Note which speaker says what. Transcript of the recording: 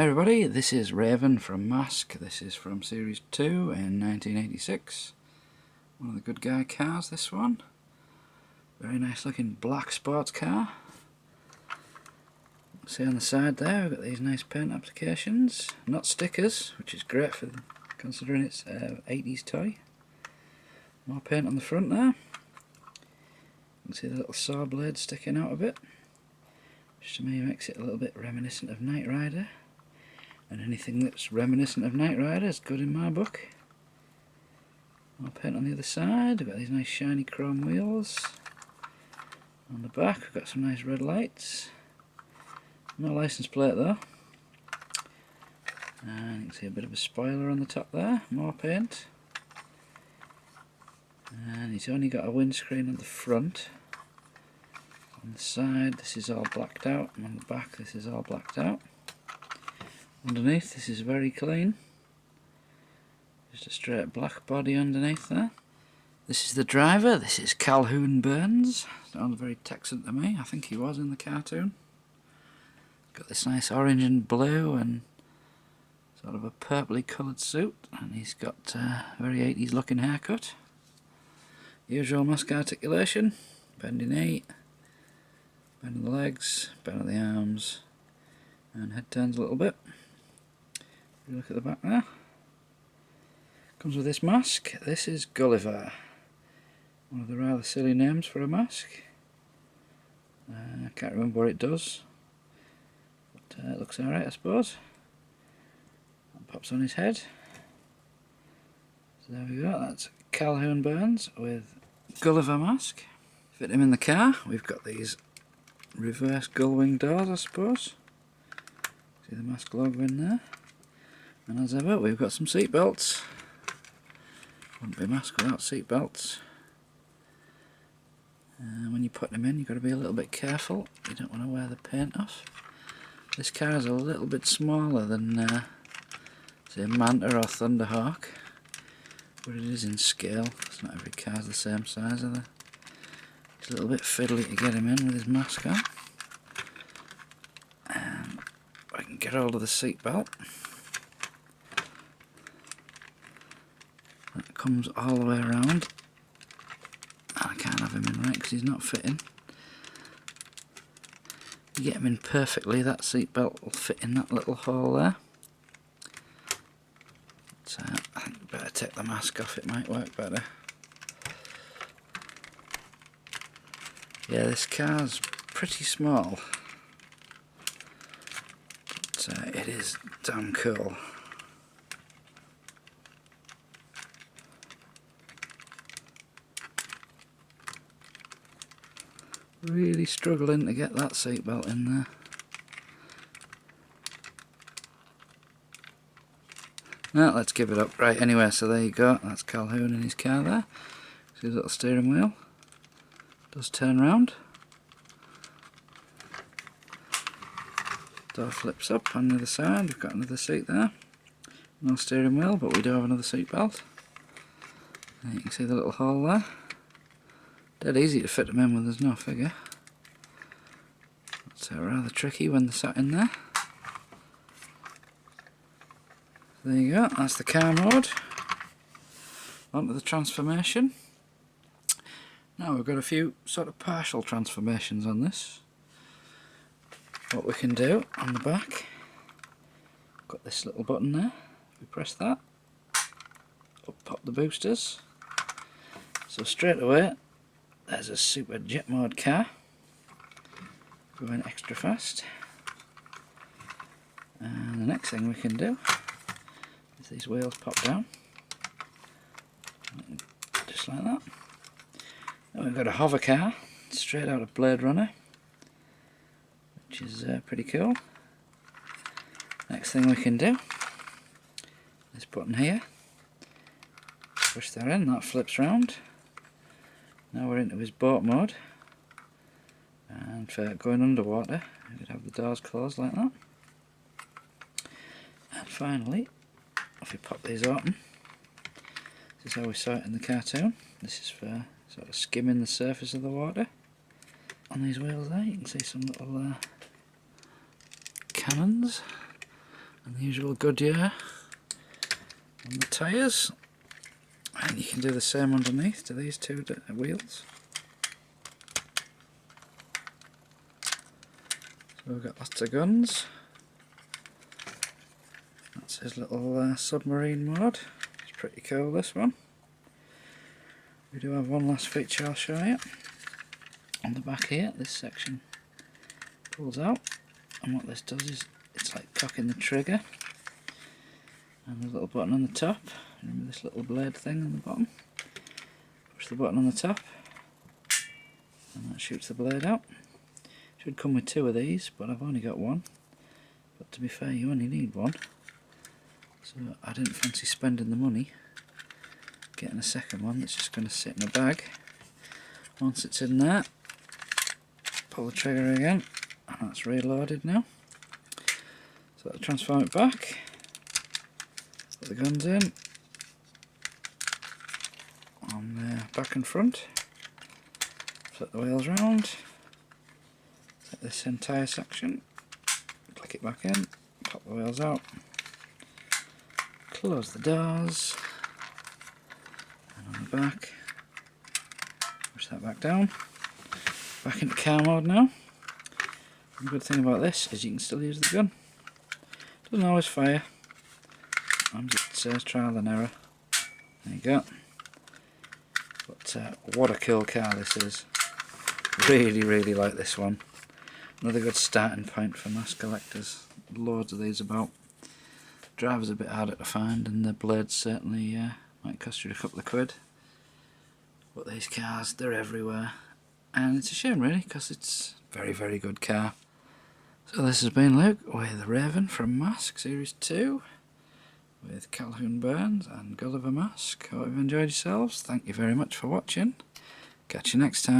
Speaker 1: Hi everybody, this is Raven from M.A.S.K. This is from Series 2 in 1986. One of the good guy cars, this one. Very nice looking black sports car. See on the side there, we've got these nice paint applications. Not stickers, which is great for considering it's an 80s toy. More paint on the front there. You can see the little saw blade sticking out a bit, which to me makes it a little bit reminiscent of Knight Rider. And anything that's reminiscent of Knight Rider is good in my book. More paint on the other side. We've got these nice shiny chrome wheels. On the back we've got some nice red lights. No license plate though. And you can see a bit of a spoiler on the top there. More paint. And it's only got a windscreen on the front. On the side this is all blacked out, and on the back this is all blacked out. Underneath this is very clean. Just a straight black body underneath there. This is the driver, this is Calhoun Burns. Sounds very Texan to me, I think he was in the cartoon. Got this nice orange and blue and sort of a purpley coloured suit, and he's got a very 80s looking haircut. Usual M.A.S.K articulation, bend in 8, bend of the legs, bend of the arms, and head turns a little bit. If you look at the back there, comes with this M.A.S.K. This is Gulliver, one of the rather silly names for a M.A.S.K. I can't remember what it does, but it looks alright I suppose. That pops on his head. So there we go, that's Calhoun Burns with Gulliver M.A.S.K. Fit him in the car. We've got these reverse gull wing doors I suppose. See the M.A.S.K logo in there. And as ever, we've got some seat belts. Wouldn't be M.A.S.K without seat belts. When you put them in, you've got to be a little bit careful. You don't want to wear the paint off. This car is a little bit smaller than, say, Manta or Thunderhawk, but it is in scale. It's not every car's the same size, are they? It's a little bit fiddly to get him in with his mask on. And I can get hold of the seat belt. That comes all the way around. I can't have him in right because he's not fitting. You get him in perfectly, that seat belt will fit in that little hole there. So I think I better take the mask off, it might work better. Yeah, this car's pretty small, but it is damn cool. Really struggling to get that seatbelt in there. Now let's give it up. Right, anyway, so there you go. That's Calhoun in his car there. See his little steering wheel. Does turn round. Door flips up on the other side. We've got another seat there. No steering wheel, but we do have another seat belt. And you can see the little hole there. Dead easy to fit them in when there's no figure. It's rather tricky when they're sat in there. There you go, that's the car mode. On to the transformation. Now we've got a few sort of partial transformations on this. What we can do on the back, got this little button there. If we press that, up pop the boosters. So straight away, there's a super jet mode car, going extra fast. And the next thing we can do is these wheels pop down, just like that. Then we've got a hover car, straight out of Blade Runner, which is pretty cool. Next thing we can do, this button here, push that in, that flips round. Now we're into his boat mode, and for going underwater we'd have the doors closed like that. And finally, if we pop these open, this is how we saw it in the cartoon. This is for sort of skimming the surface of the water. On these wheels there you can see some little cannons and the usual Goodyear on the tyres, and you can do the same underneath to these two wheels. So we've got lots of guns. That's his little submarine mode. It's pretty cool, this one. We do have one last feature I'll show you. On the back here, this section pulls out, and what this does is it's like cocking the trigger, and there's a little button on the top. Remember this little blade thing on the bottom? Push the button on the top and that shoots the blade out. Should come with two of these, but I've only got one. But to be fair, you only need one, so I didn't fancy spending the money getting a second one that's just going to sit in a bag. Once it's in there, pull the trigger again, and that's reloaded now. So I'll transform it back, put the guns in on the back and front, flip the wheels round, take this entire section, click it back in, pop the wheels out, close the doors, and on the back, push that back down, back into car mode now. The good thing about this is you can still use the gun. Doesn't always fire, sometimes it says trial and error. There you go. But what a cool car this is. Really like this one. Another good starting point for M.A.S.K collectors. Loads of these about. Driver's a bit harder to find, and the blades certainly might cost you a couple of quid. But these cars, they're everywhere. And it's a shame really, because it's a very good car. So this has been Luke with the Raven from M.A.S.K Series 2 with Calhoun Burns and Gulliver M.A.S.K. Hope you've enjoyed yourselves. Thank you very much for watching. Catch you next time.